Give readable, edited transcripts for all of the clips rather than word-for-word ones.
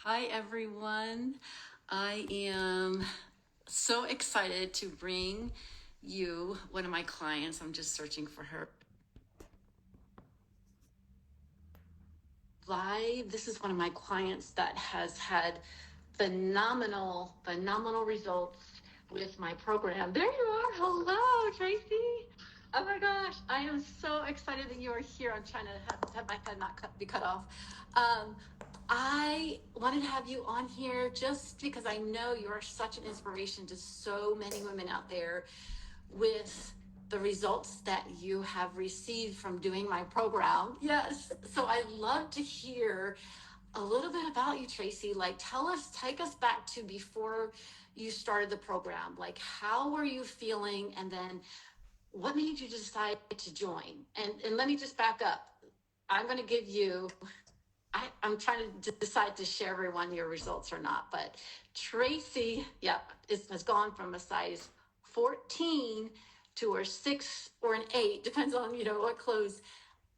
Hi, everyone. I am so excited to bring you one of my clients. I'm just searching for her live. This is one of my clients that has had phenomenal results with my program. There you are. Hello, Tracy. Oh my gosh, I am so excited that you are here. I'm trying to have my head not be cut off. I wanted to have you on here just because I know you are such an inspiration to so many women out there with the results that you have received from doing my program. Yes. So I'd love to hear a little bit about you, Tracy. Like, take us back to before you started the program. Like, how were you feeling? And then what made you decide to join? And let me just back up. I'm going to give you I'm trying to decide to share everyone your results or not, but Tracy, has gone from a size 14 to a 6 or an 8, depends on, what clothes.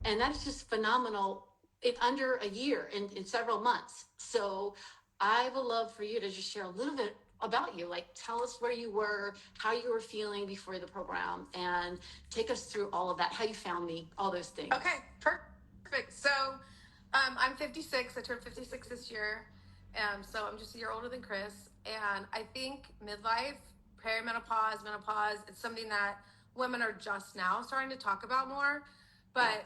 And that's just phenomenal in under a year, in several months. So I would love for you to just share a little bit about you. Like, tell us where you were, how you were feeling before the program, and take us through all of that, how you found me, all those things. Okay, perfect. So I'm 56. I turned 56 this year. So I'm just a year older than Chris. And I think midlife, perimenopause, menopause, it's something that women are just now starting to talk about more. But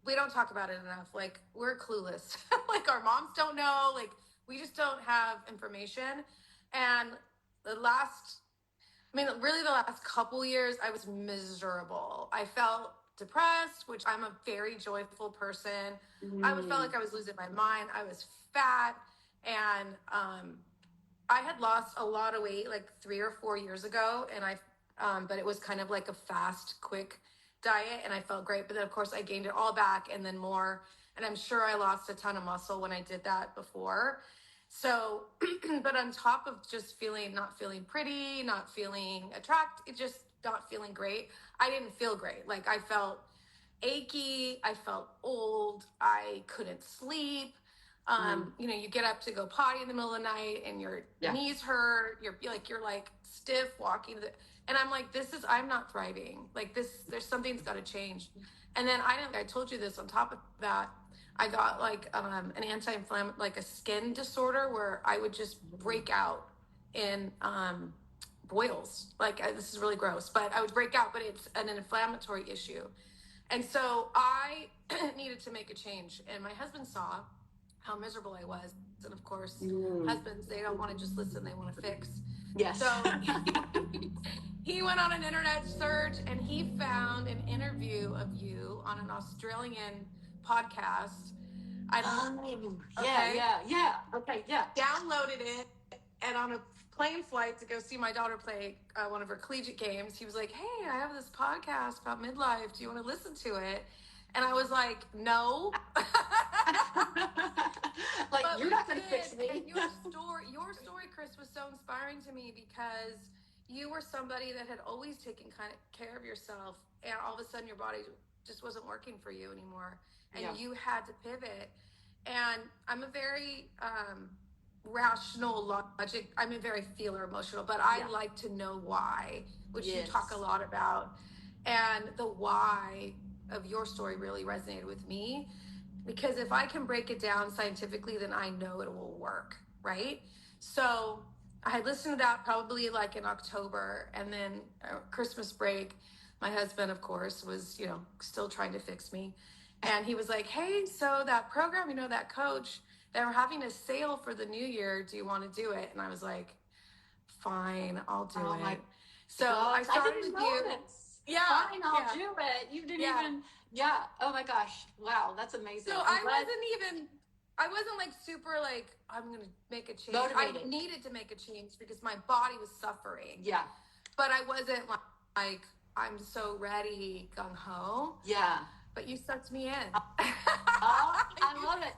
we don't talk about it enough. Like, we're clueless. Like, our moms don't know. Like, we just don't have information. And really the last couple years, I was miserable. I felt depressed, which I'm a very joyful person. I felt like I was losing my mind. I was fat, and I had lost a lot of weight like 3 or 4 years ago, and but it was kind of like a fast, quick diet, and I felt great. But then, of course, I gained it all back and then more. And I'm sure I lost a ton of muscle when I did that before. So, but on top of just not feeling pretty, not feeling attractive, just not feeling great, I didn't feel great. Like, I felt achy, I felt old, I couldn't sleep. You get up to go potty in the middle of the night and your knees hurt, you're like stiff walking and I'm like, I'm not thriving. Like, there's something's got to change. And then I told you this, on top of that, I got like an anti-inflammatory, like a skin disorder where I would just break out in boils. Like, this is really gross, but I would break out, but it's an inflammatory issue. And so I needed to make a change. And my husband saw how miserable I was. And of course, husbands, they don't want to just listen, they want to fix. Yes. So he went on an internet search and he found an interview of you on an Australian podcast. Okay, yeah. Downloaded it, and on a plane flight to go see my daughter play one of her collegiate games, he was like, "Hey, I have this podcast about midlife. Do you want to listen to it?" And I was like, "No." Like, but you're not going to fix me. And your story, Chris, was so inspiring to me because you were somebody that had always taken kind of care of yourself, and all of a sudden your body just wasn't working for you anymore, and you had to pivot. And I'm a very rational logic. I'm a very feeler emotional, but I like to know why, which you talk a lot about. And the why of your story really resonated with me, because if I can break it down scientifically, then I know it will work, right? So I had listened to that probably like in October, and then Christmas break, my husband, of course, was, still trying to fix me. And he was like, "Hey, so that program, that coach, they're having a sale for the new year. Do you want to do it?" And I was like, "Fine, I'll do it." So I started with you. This. Yeah. Fine, I'll do it. You didn't even. Yeah. Oh my gosh. Wow. That's amazing. So I wasn't like super like, I'm going to make a change. Motivated. I needed to make a change because my body was suffering. Yeah. But I wasn't like, I'm so ready, gung ho. Yeah. But you sucked me in. I love it.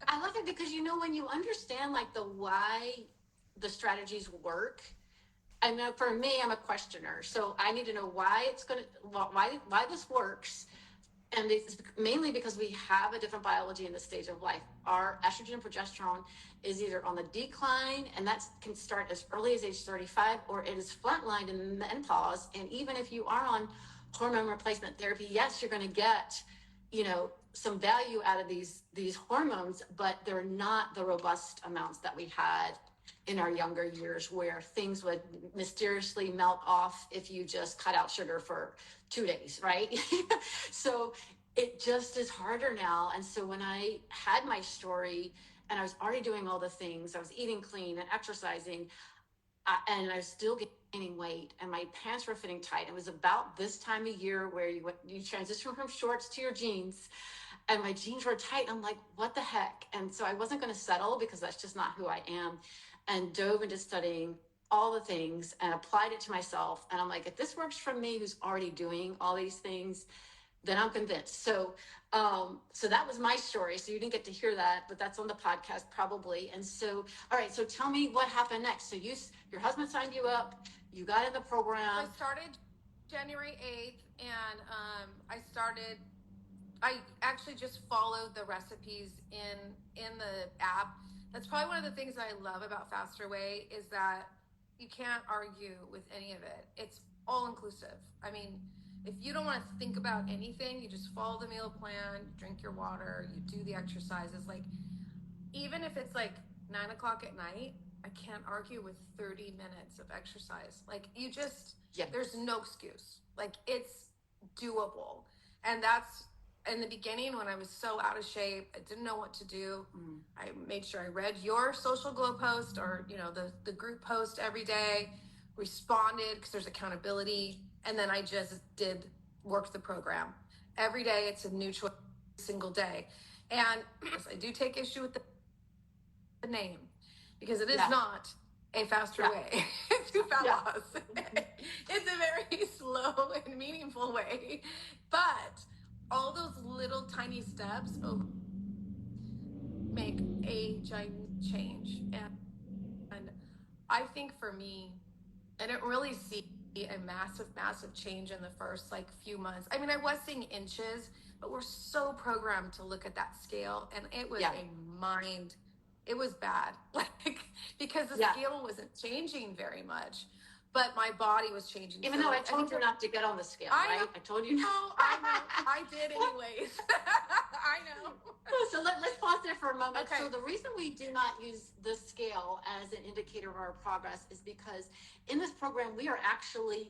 I love it because, when you understand like the why the strategies work, I know for me, I'm a questioner, so I need to know why it's why this works. And it's mainly because we have a different biology in this stage of life. Our estrogen and progesterone is either on the decline, and that can start as early as age 35, or it is flatlined in menopause. And even if you are on hormone replacement therapy, yes, you're going to get, some value out of these hormones, but they're not the robust amounts that we had in our younger years, where things would mysteriously melt off if you just cut out sugar for 2 days, right? So it just is harder now. And so when I had my story and I was already doing all the things, I was eating clean and exercising, and I was still gaining weight, and my pants were fitting tight. It was about this time of year where you transition from shorts to your jeans, and my jeans were tight. I'm like, what the heck? And so I wasn't going to settle, because that's just not who I am, and dove into studying all the things and applied it to myself. And I'm like, if this works for me, who's already doing all these things, then I'm convinced. So that was my story. So you didn't get to hear that, but that's on the podcast probably. And so, all right. So tell me what happened next. So your husband signed you up. You got in the program. I started January 8th, and I actually just followed the recipes in the app. That's probably one of the things that I love about Faster Way, is that you can't argue with any of it. It's all inclusive. I mean, if you don't want to think about anything, you just follow the meal plan, you drink your water, you do the exercises. Like, even if it's like 9 o'clock at night, I can't argue with 30 minutes of exercise. Like, there's no excuse. Like, it's doable. And that's, in the beginning, when I was so out of shape, I didn't know what to do. I made sure I read your Social Glow post, or the group post every day, responded, because there's accountability, and then I just worked the program every day. It's a new choice every single day. And I do take issue with the name, because it is not a faster way to fat loss. It's a very slow and meaningful way, but all those little tiny steps make a giant change. And I think for me, I didn't really see a massive change in the first few months. I mean, I was seeing inches, but we're so programmed to look at that scale, and it was it was bad, because the scale wasn't changing very much, but my body was changing. Even though I told you not to get on the scale, right? I told you not. I know. I did anyways. I know. So let's pause there for a moment. Okay. So the reason we do not use the scale as an indicator of our progress is because in this program, we are actually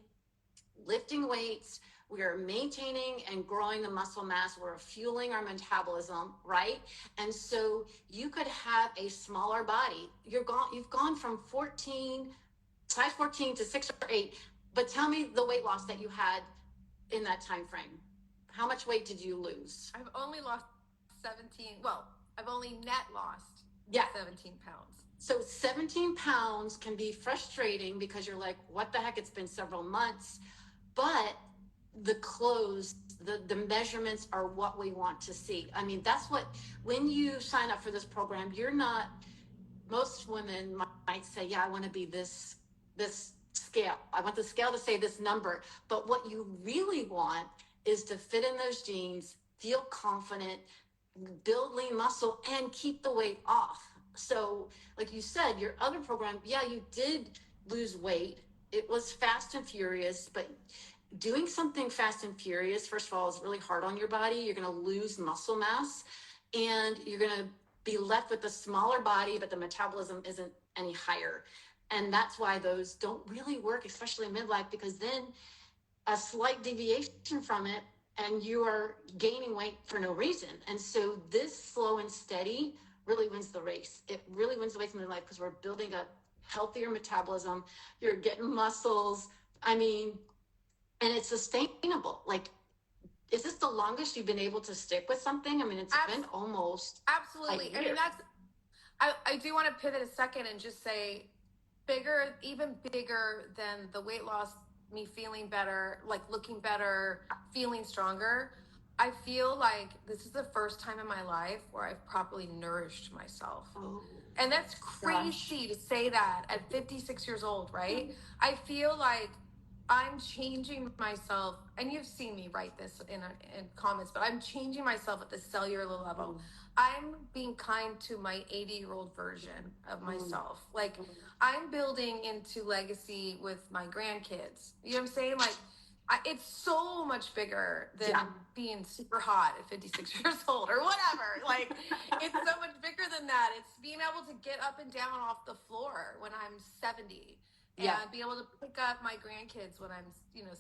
lifting weights. We are maintaining and growing the muscle mass. We're fueling our metabolism, right? And so you could have a smaller body. You've gone from size 14 to 6 or 8. But tell me the weight loss that you had in that time frame. How much weight did you lose? I've only lost 17. Well, I've only net lost 17 pounds. So 17 pounds can be frustrating, because you're like, what the heck? It's been several months. But the clothes, the measurements are what we want to see. I mean, when you sign up for this program, most women might say, yeah, I want to be this scale. I want the scale to say this number. But what you really want is to fit in those jeans, feel confident, build lean muscle, and keep the weight off. So like you said, your other program, you did lose weight. It was fast and furious, but doing something fast and furious, first of all, is really hard on your body. You're going to lose muscle mass, and you're going to be left with a smaller body, but the metabolism isn't any higher. And that's why those don't really work, especially in midlife, because then a slight deviation from it and you are gaining weight for no reason. And so this slow and steady really wins the race. It really wins the race in midlife, because we're building a healthier metabolism. You're getting muscles. I mean, and it's sustainable. Like, is this the longest you've been able to stick with something? I mean, it's been almost absolutely. I mean, I do want to pivot a second and just say, even bigger than the weight loss, me feeling better, looking better, feeling stronger. I feel like this is the first time in my life where I've properly nourished myself. And that's crazy to say that at 56 years old, right? I feel like I'm changing myself, and you've seen me write this in comments, but I'm changing myself at the cellular level. Mm, I'm being kind to my 80-year-old version of mm, myself. Like, mm. I'm building into legacy with my grandkids. You know what I'm saying? Like, it's so much bigger than Yeah. being super hot at 56 years old or whatever. Like, it's so much bigger than that. It's being able to get up and down off the floor when I'm 70 Yeah. and be able to pick up my grandkids when I'm,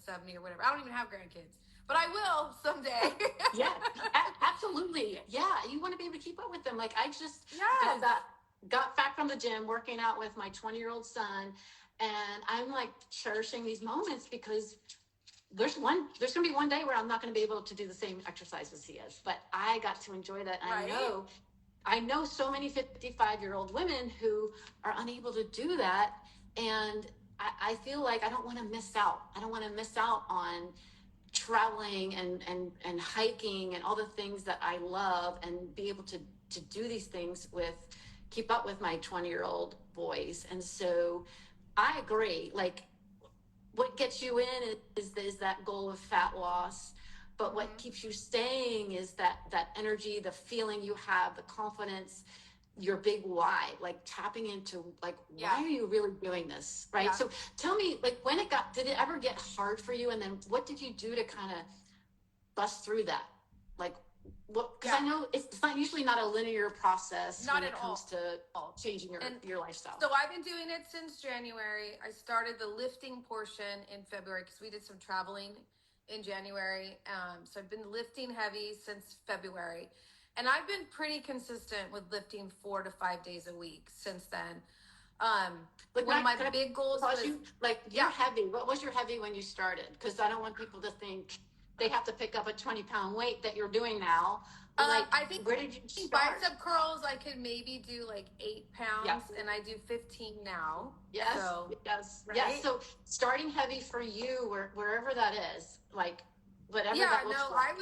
70 or whatever. I don't even have grandkids, but I will someday. Yeah, absolutely. Yeah, you want to be able to keep up with them. Like I just got Yes. that got back from the gym, working out with my 20-year-old son, and I'm like cherishing these moments because there's gonna be one day where I'm not gonna be able to do the same exercises he is, but I got to enjoy that. Right? I know so many 55-year-old women who are unable to do that, and I feel like I don't want to miss out. I don't want to miss out on traveling and hiking and all the things that I love, and be able to do these things with keep up with my 20-year-old boys. And so I agree. Like what gets you in is that goal of fat loss, but what Mm-hmm. keeps you staying is that energy, the feeling you have, the confidence, your big why, like tapping into like Yeah. why are you really doing this, right? Yeah. So tell me, like did it ever get hard for you, and then what did you do to kind of bust through that? Like what, because Yeah. I know it's not usually not a linear process Not when at it comes all. to changing And your lifestyle. so I've been doing it since January. I started the lifting portion in February because we did some traveling in January. So I've been lifting heavy since February. And I've been pretty consistent with lifting 4 to 5 days a week since then. Like, One of my can I big goals pause was, you? Like, you're yeah, heavy. What was your heavy when you started? Because I don't want people to think they have to pick up a 20-pound weight that you're doing now. Like, I think where did you start? bicep curls, I could maybe do like 8 pounds, Yeah. and I do 15 now. Yes. So, Yes. Yes. right? So starting heavy for you, wherever that is, like whatever Yeah, that looks no, like.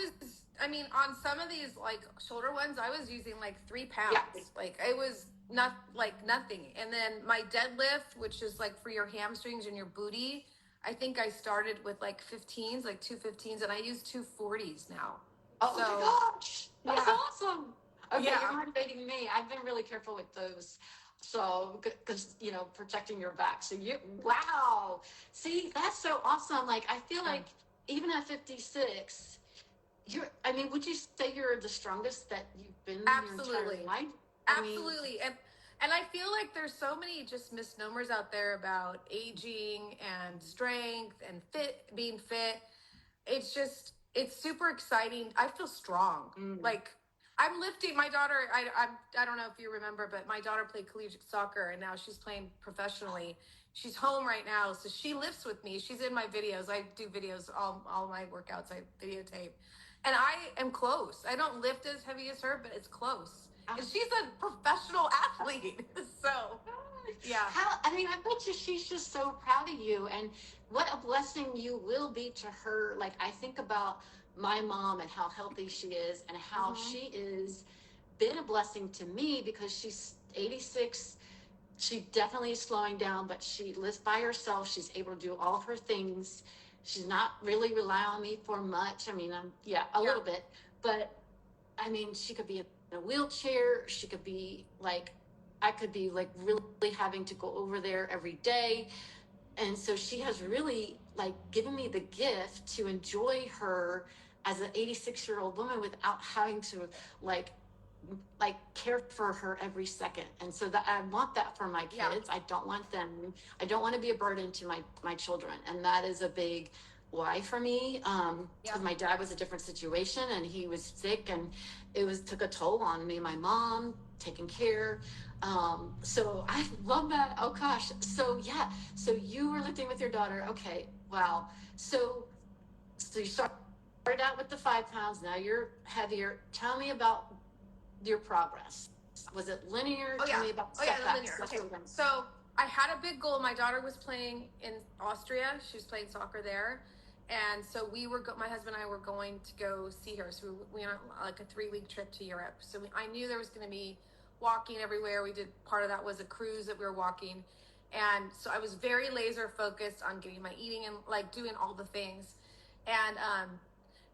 I mean, on some of these like shoulder ones, I was using like 3 pounds. Yeah. Like it was not like nothing. And then my deadlift, which is like for your hamstrings and your booty, I think I started with like 15s, like 2 15s, and I use 240s now. Oh my So, gosh, that's yeah. awesome. Okay, Yeah. you're motivating me. I've been really careful with those. So, because, protecting your back. So, wow. See, that's so awesome. Like, I feel like even at 56, I mean, would you say you're the strongest that you've been in your entire Absolutely. life? I mean, Absolutely. And I feel like there's so many just misnomers out there about aging and strength and being fit. It's super exciting. I feel strong. mm, Like I'm lifting my daughter. I don't know if you remember, but my daughter played collegiate soccer and now she's playing professionally. She's home right now, so she lifts with me. She's in my videos. I do videos, all my workouts I videotape. And I am close. I don't lift as heavy as her, but it's close. And she's a professional athlete. So yeah. I mean, I bet you she's just so proud of you, and what a blessing you will be to her. Like, I think about my mom and how healthy she is, and how Mm-hmm. she is been a blessing to me because she's 86. She definitely is slowing down, but she lives by herself. She's able to do all of her things. She's not really relying on me for much. I mean, yeah, a Yeah. little bit, but I mean, she could be in a wheelchair. She could be like, I could be like really having to go over there every day. And so she has really like given me the gift to enjoy her as an 86-year-old woman without having to like care for her every second. And so that I want that for my kids. Yeah. I don't want to be a burden to my children. And that is a big why for me. Because my dad was a different situation, and he was sick, and took a toll on me and my mom taking care. So I love that. Oh gosh. So yeah. So you were lifting with your daughter. Okay. Wow. So you started out with the 5 pounds. Now you're heavier. Tell me about your progress. Was it linear? Tell me about setbacks. Linear. Okay. So I had a big goal. My daughter was playing in Austria. She was playing soccer there. And so my husband and I were going to go see her. So we went on like a 3-week trip to Europe. So I knew there was going to be walking everywhere. Part of that was a cruise that we were walking. And so I was very laser focused on getting my eating and like doing all the things. And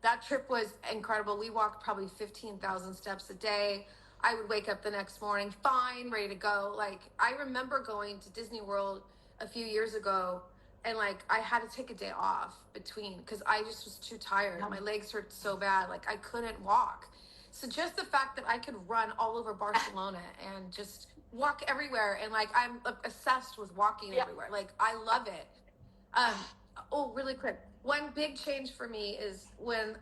that trip was incredible. We walked probably 15,000 steps a day. I would wake up the next morning fine, ready to go. Like, I remember going to Disney World a few years ago, and like I had to take a day off between because I just was too tired. My legs hurt so bad, like I couldn't walk. So just the fact that I could run all over Barcelona and just walk everywhere, and like I'm obsessed with walking everywhere. Like, I love it. Um, oh, really quick. One big change for me is when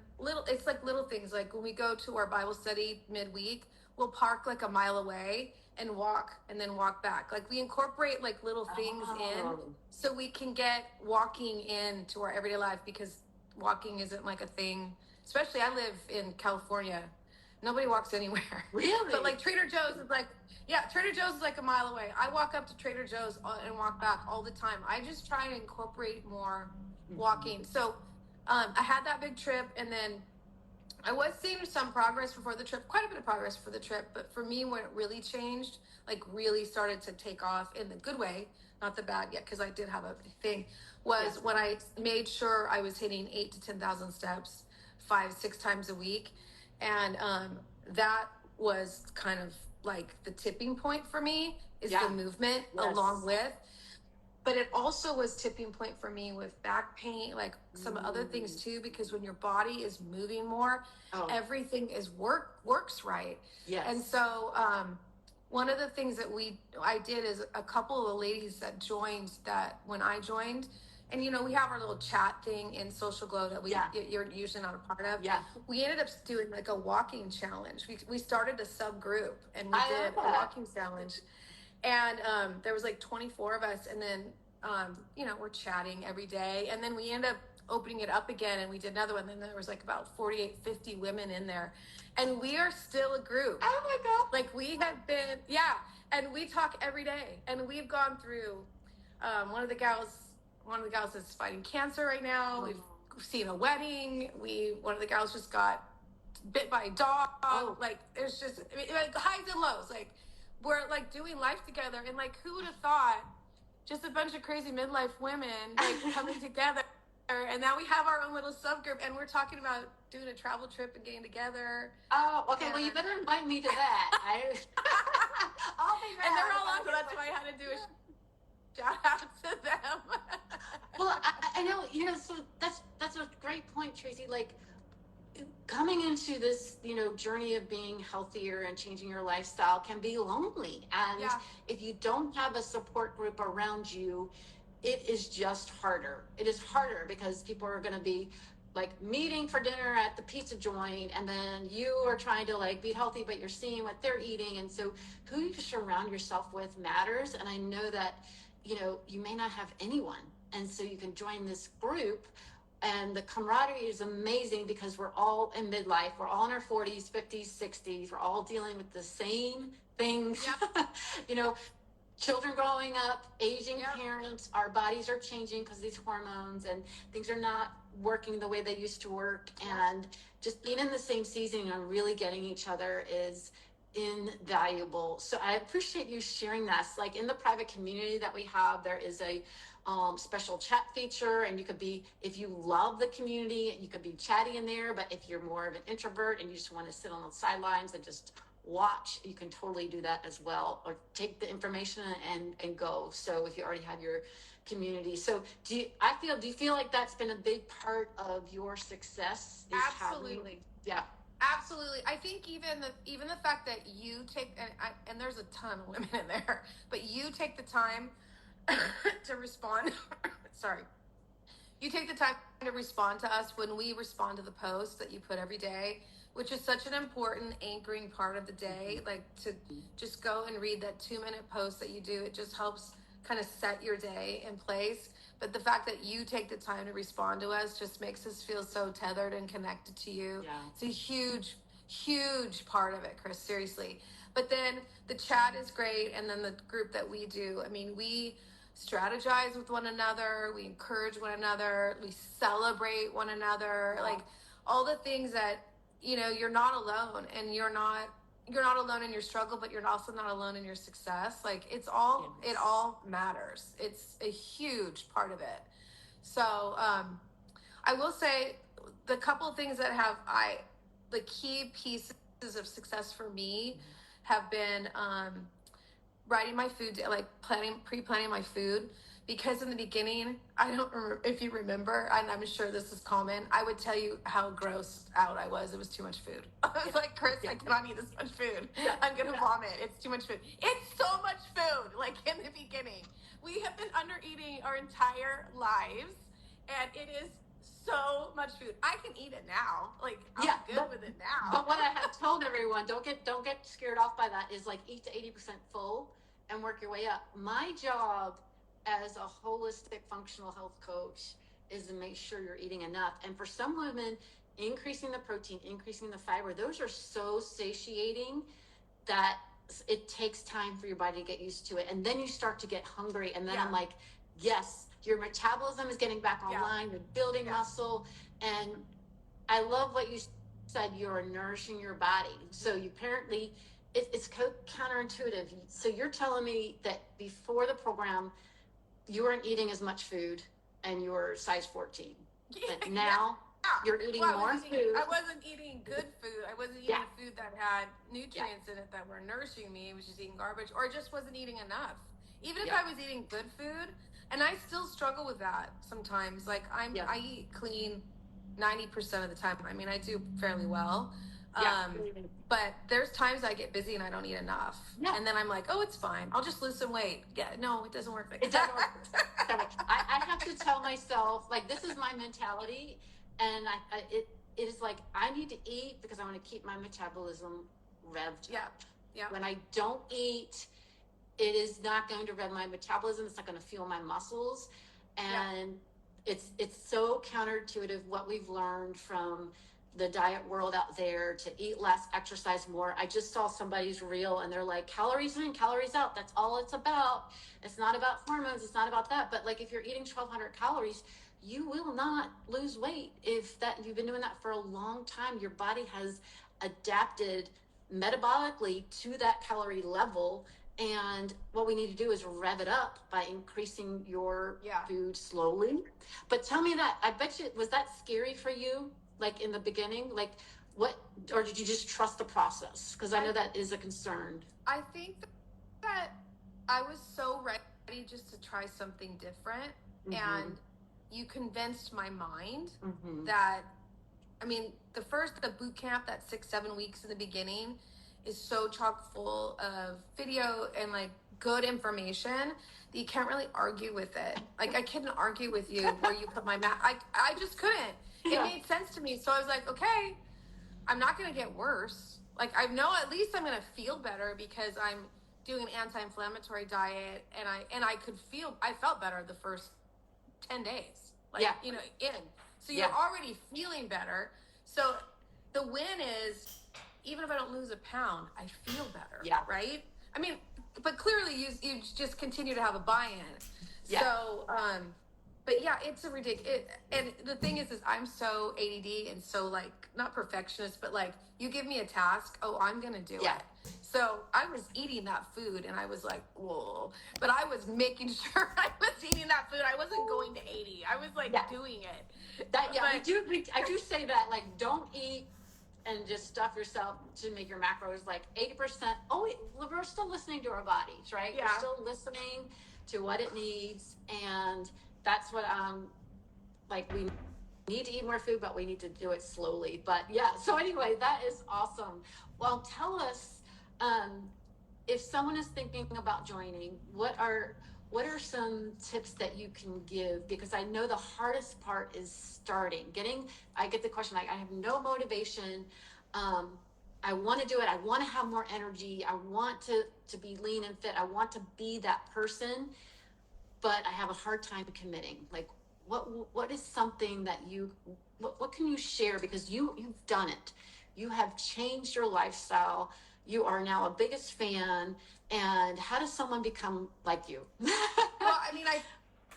it's like little things. Like when we go to our Bible study midweek, we'll park like a mile away and walk and then walk back. Like we incorporate like little things in so we can get walking into our everyday life, because walking isn't like a thing. Especially, I live in California. Nobody walks anywhere. Really? But like Trader Joe's is like, yeah, Trader Joe's is like a mile away. I walk up to Trader Joe's and walk back all the time. I just try to incorporate more walking. So I had that big trip, and then I was seeing some progress before the trip, quite a bit of progress for the trip. But for me, when it really changed, like really started to take off in the good way, not the bad yet, because I did have a thing, was when I made sure I was hitting 8 to 10,000 steps 5-6 times a week. And that was kind of like the tipping point for me, is the movement along with. But it also was tipping point for me with back pain, like some other things too, because when your body is moving more, everything is works right. Yes. And so one of the things that I did is a couple of the ladies that joined that when I joined, and we have our little chat thing in Social Glow that you're usually not a part of. Yeah. We ended up doing like a walking challenge. We started a subgroup and we did a walking challenge. And there was like 24 of us, and then we're chatting every day, and then we end up opening it up again, and we did another one, and there was like about 48-50 women in there, and we are still a group. Oh my God. Like we have been, and we talk every day, and we've gone through one of the gals is fighting cancer right now. We've seen a wedding. One of the gals just got bit by a dog. Like there's just like highs and lows. Like we're like doing life together, and like who would have thought, just a bunch of crazy midlife women like coming together, and now we have our own little subgroup, and we're talking about doing a travel trip and getting together. Oh, okay. Well, you better invite me to that. I'll be there. And they're all on, so that's why I had to do a shout out to them. Well, I know, so that's a great point, Tracy. Like, coming into this, journey of being healthier and changing your lifestyle can be lonely. And if you don't have a support group around you, it is just harder. It is harder because people are going to be like meeting for dinner at the pizza joint, and then you are trying to like be healthy, but you're seeing what they're eating. And so who you surround yourself with matters. And I know that, you may not have anyone. And so you can join this group, and the camaraderie is amazing because we're all in midlife. We're all in our 40s, 50s, 60s. We're all dealing with the same things. Children growing up, aging parents, our bodies are changing because of these hormones, and things are not working the way they used to work. And just being in the same season and really getting each other is invaluable. So I appreciate you sharing that. Like in the private community that we have, there is a special chat feature, and you could be, if you love the community, you could be chatty in there. But if you're more of an introvert and you just want to sit on the sidelines and just watch, you can totally do that as well, or take the information and go. So if you already have your community, so do you feel like that's been a big part of your success? Absolutely. Yeah. Absolutely. I think even the fact that you take, and there's a ton of women in there, but you take the time to respond. Sorry. You take the time to respond to us when we respond to the posts that you put every day, which is such an important anchoring part of the day. Like to just go and read that 2-minute post that you do, it just helps kind of set your day in place. But the fact that you take the time to respond to us just makes us feel so tethered and connected to you. Yeah. It's a huge, huge part of it, Chris, seriously. But then the chat is great. And then the group that we do, I mean, we strategize with one another. We encourage one another. We celebrate one another. Like all the things that, you're not alone, and you're not, you're not alone in your struggle, but you're also not alone in your success. Like it all matters. It's a huge part of it. So I will say the couple of things that the key pieces of success for me have been writing my food, like pre-planning my food. Because in the beginning, I don't remember if you remember, and I'm sure this is common, I would tell you how grossed out I was. It was too much food. I was like, Chris, I cannot eat this much food. I'm going to vomit. It's too much food. It's so much food. Like in the beginning, we have been under eating our entire lives, and it is so much food. I can eat it now. Like I'm good with it now. But what I have told everyone, don't get scared off by that, is like eat to 80% full and work your way up. My job as a holistic functional health coach is to make sure you're eating enough. And for some women, increasing the protein, increasing the fiber, those are so satiating that it takes time for your body to get used to it. And then you start to get hungry. And then I'm like, yes, your metabolism is getting back online, you're building muscle. And I love what you said, you're nourishing your body. So you apparently, it's counterintuitive. So you're telling me that before the program, you weren't eating as much food and you were size 14. But now you're eating more food. I wasn't eating good food. I wasn't eating food that had nutrients in it that were nourishing me. I was just eating garbage or just wasn't eating enough. Even if I was eating good food, and I still struggle with that sometimes. Like I eat clean 90% of the time. I mean, I do fairly well. But there's times I get busy and I don't eat enough. And then I'm like, oh, it's fine. I'll just lose some weight. Yeah, no, it doesn't work like that. It doesn't work. I have to tell myself, like, this is my mentality. And it is like, I need to eat because I want to keep my metabolism revved up. When I don't eat, it is not going to rev my metabolism. It's not going to fuel my muscles. And it's so counterintuitive what we've learned from the diet world out there to eat less, exercise more. I just saw somebody's reel and they're like, calories in, calories out. That's all it's about. It's not about hormones. It's not about that. But like, if you're eating 1,200 calories, you will not lose weight. If that you've been doing that for a long time, your body has adapted metabolically to that calorie level. And what we need to do is rev it up by increasing your food slowly. But tell me that, I bet you, was that scary for you? Like in the beginning, like what, or did you just trust the process? Because I know that is a concern. I think that I was so ready just to try something different. And you convinced my mind that, I mean, the boot camp, that 6-7 weeks in the beginning is so chock full of video and like good information that you can't really argue with it. Like I couldn't argue with you where you put my I just couldn't. It made sense to me. So I was like, okay, I'm not going to get worse. Like I know at least I'm going to feel better because I'm doing an anti-inflammatory diet and I felt better the first 10 days. Like, you know, so you're already feeling better. So the win is, even if I don't lose a pound, I feel better. Right? I mean, but clearly you just continue to have a buy-in. So, but yeah, it's a ridiculous. And the thing is I'm so ADD and so like, not perfectionist, but like you give me a task, oh, I'm going to do it. So I was eating that food and I was like, whoa, but I was making sure I was eating that food. I wasn't going to 80. I was like doing it. I do say that, like, don't eat and just stuff yourself to make your macros like 80%. Oh, we're still listening to our bodies, right? We're still listening to what it needs. And that's what like, we need to eat more food, but we need to do it slowly. But so anyway, that is awesome. Well, tell us, if someone is thinking about joining, what are some tips that you can give? Because I know the hardest part is starting. I get the question, like, I have no motivation. I want to do it. I want to have more energy. I want to be lean and fit. I want to be that person, but I have a hard time committing. Like, what is something that what can you share? Because you've done it. You have changed your lifestyle. You are now a biggest fan. And how does someone become like you? Well, I mean, I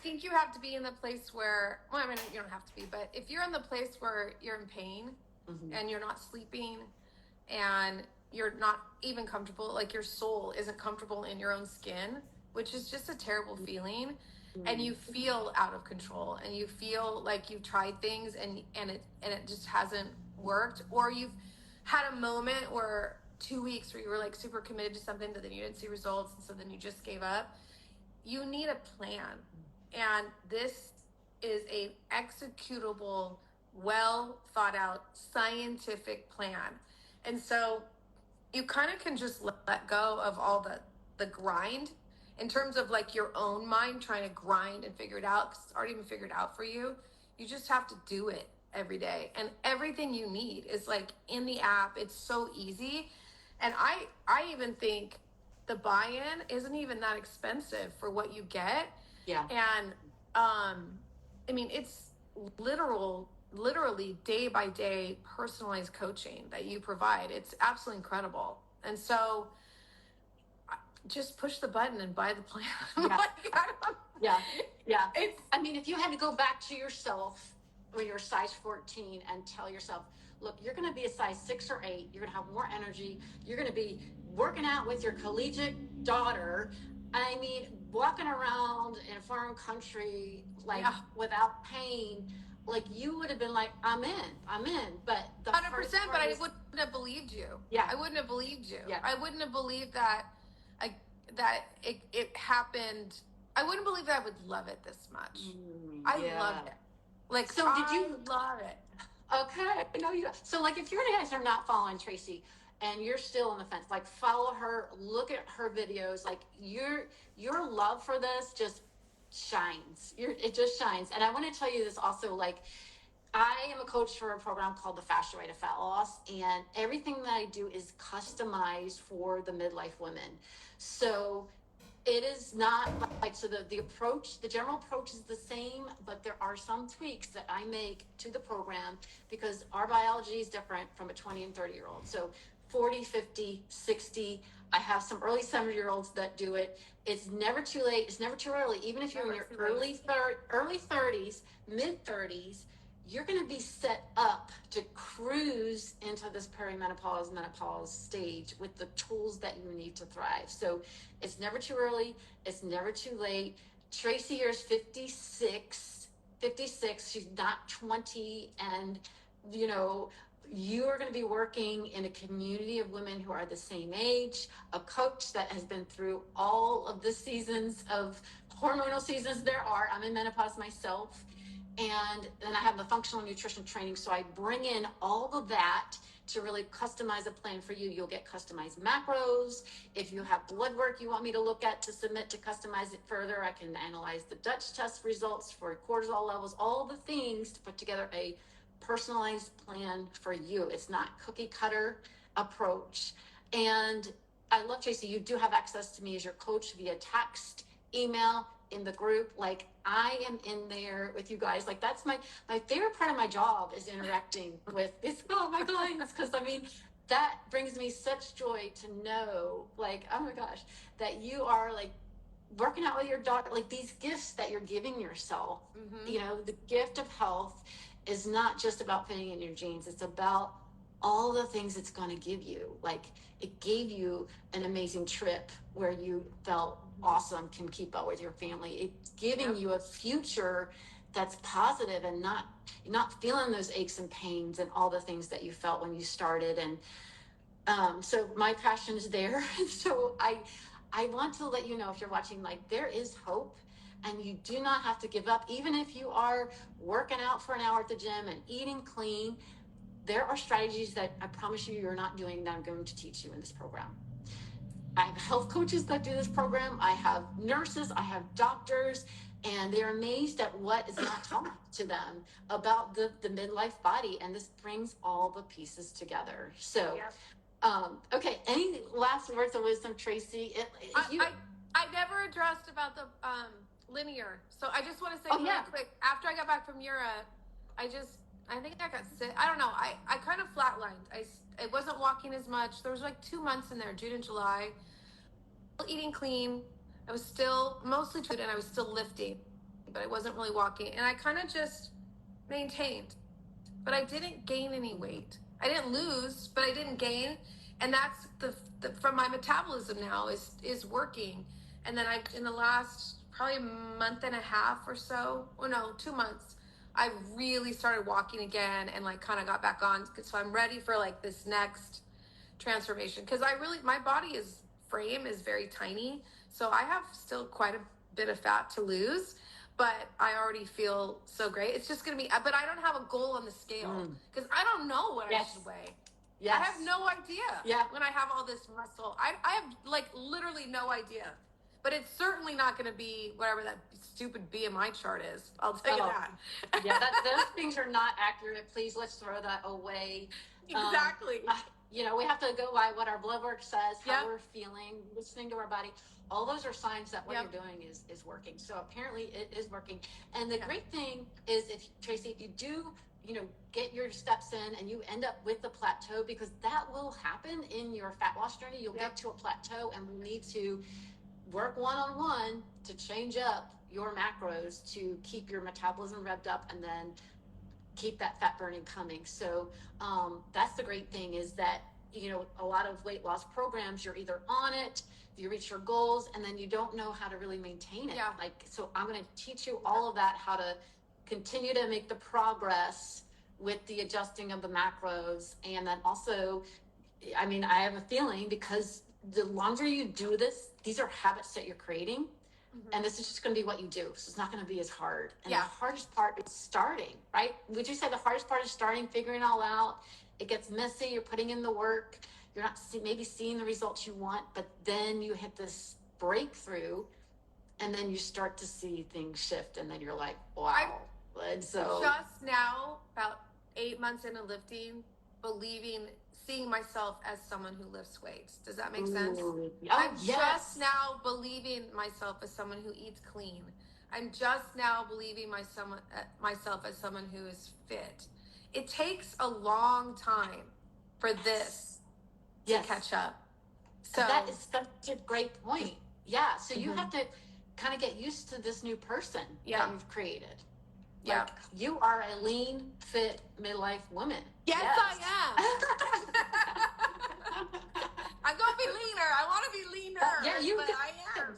think you have to be in the place where, well, I mean, you don't have to be, but if you're in the place where you're in pain and you're not sleeping and you're not even comfortable, like your soul isn't comfortable in your own skin, which is just a terrible feeling. And you feel out of control, and you feel like you've tried things and it just hasn't worked, or you've had a moment where 2 weeks where you were like super committed to something, but then you didn't see results, and so then you just gave up. You need a plan, and this is a executable, well thought out scientific plan. And so you kind of can just let go of all the grind in terms of like your own mind trying to grind and figure it out, because it's already been figured out for you. You just have to do it every day, and everything you need is like in the app. It's so easy. And I even think the buy-in isn't even that expensive for what you get. Yeah. And I mean, it's literally day by day personalized coaching that you provide. It's absolutely incredible. And so just push the button and buy the plan. Yeah. Yeah. Yeah. It's, I mean, if you had to go back to yourself when you're size 14 and tell yourself, look, you're going to be a size 6 or 8, you're going to have more energy, you're going to be working out with your collegiate daughter, I mean, walking around in a foreign country, like without pain, like you would have been like, I'm in. But the 100%, but I wouldn't have believed you. Yeah. I wouldn't have believed you. Yeah. I wouldn't have believed that it happened. I wouldn't believe that I would love it this much. I love it. Like, so did you love it? Okay. No, you. So like, if you guys are not following Tracy and you're still on the fence, like follow her, look at her videos, like your love for this just shines. It just shines. And I want to tell you this also, like, I am a coach for a program called the Faster Way to Fat Loss, and everything that I do is customized for the midlife women. So it is not like, so the approach, the general approach is the same, but there are some tweaks that I make to the program because our biology is different from a 20 and 30-year-old. So 40, 50, 60, I have some early 70-year-olds that do it. It's never too late. It's never too early. Even if you're in your early 30s, mid 30s, you're going to be set up to cruise into this perimenopause, menopause stage with the tools that you need to thrive. So it's never too early. It's never too late. Tracy here is 56. She's not 20. And, you know, you are going to be working in a community of women who are the same age, a coach that has been through all of the seasons of hormonal seasons there are. I'm in menopause myself. And then I have the functional nutrition training. So I bring in all of that to really customize a plan for you. You'll get customized macros. If you have blood work you want me to look at to submit to customize it further, I can analyze the Dutch test results for cortisol levels, all the things to put together a personalized plan for you. It's not cookie cutter approach. And I love, Tracy, you do have access to me as your coach via text, email, in the group. Like, I am in there with you guys. Like, that's my favorite part of my job is interacting with my clients, because I mean, that brings me such joy to know, like, oh my gosh, that you are like working out with your daughter, like these gifts that you're giving yourself. You know, the gift of health is not just about fitting in your jeans. It's about all the things it's going to give you. Like, it gave you an amazing trip where you felt awesome, can keep up with your family. It's giving you a future that's positive and not feeling those aches and pains and all the things that you felt when you started. And so my passion is there. So I want to let you know, if you're watching, like, there is hope, and you do not have to give up. Even if you are working out for an hour at the gym and eating clean, there are strategies that I promise you you're not doing that I'm going to teach you in this program. I have health coaches that do this program. I have nurses, I have doctors, and they're amazed at what is not taught to them about the midlife body. And this brings all the pieces together. So, okay. Any last words of wisdom, Tracy? I never addressed about the linear. So I just want to say really quick, after I got back from Europe, I think I got sick. I don't know. I kind of flatlined. I wasn't walking as much. There was like 2 months in there, June and July. Eating clean. I was still mostly food, and I was still lifting, but I wasn't really walking. And I kind of just maintained, but I didn't gain any weight. I didn't lose, but I didn't gain. And that's the from my metabolism now is working. And then in the last probably month and a half or so, or no, 2 months, I really started walking again and like kind of got back on. So I'm ready for like this next transformation, because my body frame is very tiny, so I have still quite a bit of fat to lose, but I already feel so great. It's just gonna be, but I don't have a goal on the scale because I don't know what I should weigh. Yes. I have no idea. When I have all this muscle, I have like literally no idea. But it's certainly not going to be whatever that stupid BMI chart is. I'll tell you that. Yeah, those things are not accurate. Please, let's throw that away. Exactly. We have to go by what our blood work says, how we're feeling, listening to our body. All those are signs that what you're doing is working. So apparently it is working. And the great thing is, Tracy, if you do, get your steps in and you end up with the plateau, because that will happen in your fat loss journey. You'll get to a plateau, and we'll need to work one-on-one to change up your macros to keep your metabolism revved up and then keep that fat burning coming. So that's the great thing, is that a lot of weight loss programs, you're either on it, you reach your goals, and then you don't know how to really maintain it. So I'm going to teach you all of that, how to continue to make the progress with the adjusting of the macros. And then also, I have a feeling, because the longer you do this, these are habits that you're creating. And this is just going to be what you do. So it's not going to be as hard. And the hardest part is starting, right? Would you say the hardest part is starting, figuring it all out? It gets messy. You're putting in the work. You're not maybe seeing the results you want, but then you hit this breakthrough, and then you start to see things shift, and then you're like, wow. And so just now, about 8 months into lifting, seeing myself as someone who lifts weights. Does that make sense? I'm just now believing myself as someone who eats clean. I'm just now believing myself as someone who is fit. It takes a long time for this to catch up. So that is such a great point. Yeah. So you have to kind of get used to this new person that you've created. Like, you are a lean, fit, midlife woman. Yes. I am. I'm going to be leaner. I want to be leaner. I am.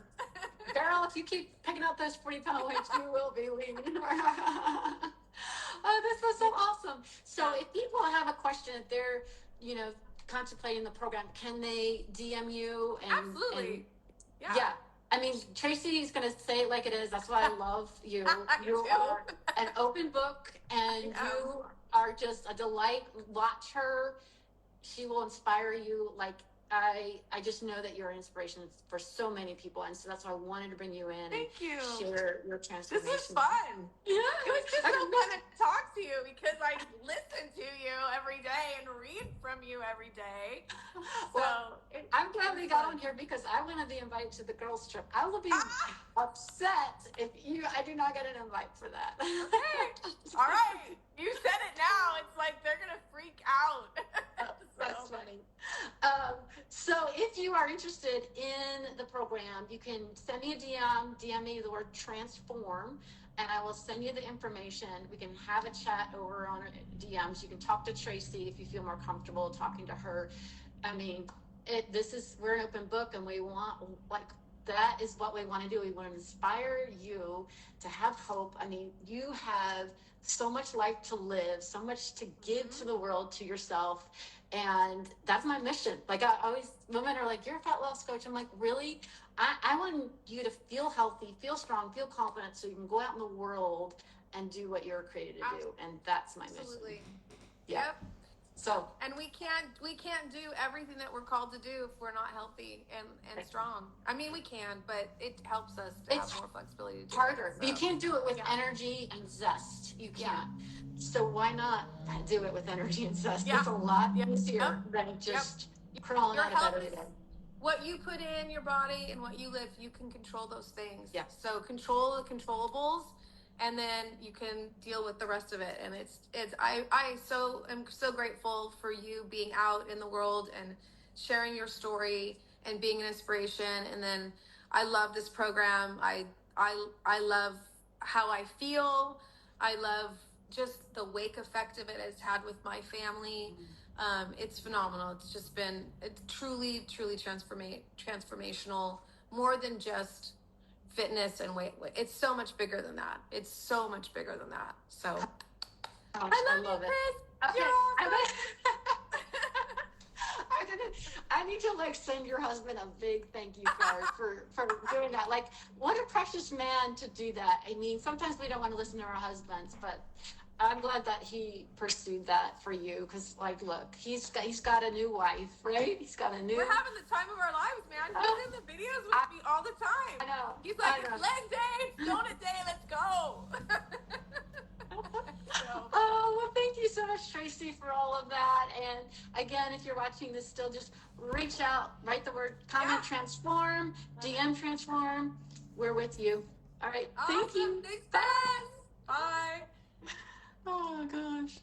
Girl, if you keep picking up those 40-pound weights, you will be leaner. This was so awesome. So if people have a question, if they're, contemplating the program, can they DM you? Absolutely. Yeah. Tracy is going to say it like it is. That's why I love you. You are an open book, and you are just a delight. Watch her. She will inspire you. Like, I just know that you're an inspiration for so many people. And so that's why I wanted to bring you in. Thank you. Share your transformation. This was fun. Yeah. It was just so fun to talk to you, because I listen to you every day and read from you every day. Well, I'm glad we got on here, because I want to be invited to the girls' trip. I will be upset if I do not get an invite for that. Okay. All right. You said it now. It's like they're going to freak out. That's funny. So if you are interested in the program, you can send me a DM me the word transform, and I will send you the information. We can have a chat over on DMs. You can talk to Tracy if you feel more comfortable talking to her. We're an open book, and we want, that is what we want to do. We want to inspire you to have hope. You have so much life to live, so much to give to the world, to yourself. And that's my mission. Women are like, you're a fat loss coach. I'm like, really? I want you to feel healthy, feel strong, feel confident, so you can go out in the world and do what you're created to do. And that's my mission. Yep. So, and we can't do everything that we're called to do if we're not healthy and strong. We can, but it helps us to have more flexibility to do harder. It, so. You can't do it with energy and zest. You can't. So why not do it with energy and zest? It's a lot easier than just crawling out of bed every day. What you put in your body and what you lift, you can control those things. Yeah. So control the controllables, and then you can deal with the rest of it. And I am so grateful for you being out in the world and sharing your story and being an inspiration. And then I love this program. I love how I feel. I love just the wake effect of it has had with my family. It's phenomenal. It's truly, truly transformational, more than just fitness and weight. It's so much bigger than that. It's so much bigger than that. So Gosh, I I love love you, it. Chris. Okay, You're I'm awesome. I need to like send your husband a big thank you card for doing that. Like, what a precious man to do that. I mean, sometimes we don't want to listen to our husbands, but I'm glad that he pursued that for you. Because, like, look, he's got a new wife, right? He's got a new. We're having the time of our lives, man. He's in the videos with me all the time. I know. He's like, I know. it's leg day, it's donut day, let's go. So. Oh, well, thank you so much, Tracy, for all of that. And again, if you're watching this still, just reach out, write the word, comment, transform, DM transform. We're with you. All right. Awesome. Thank you. Thanks, Bye. Bye. Oh, gosh.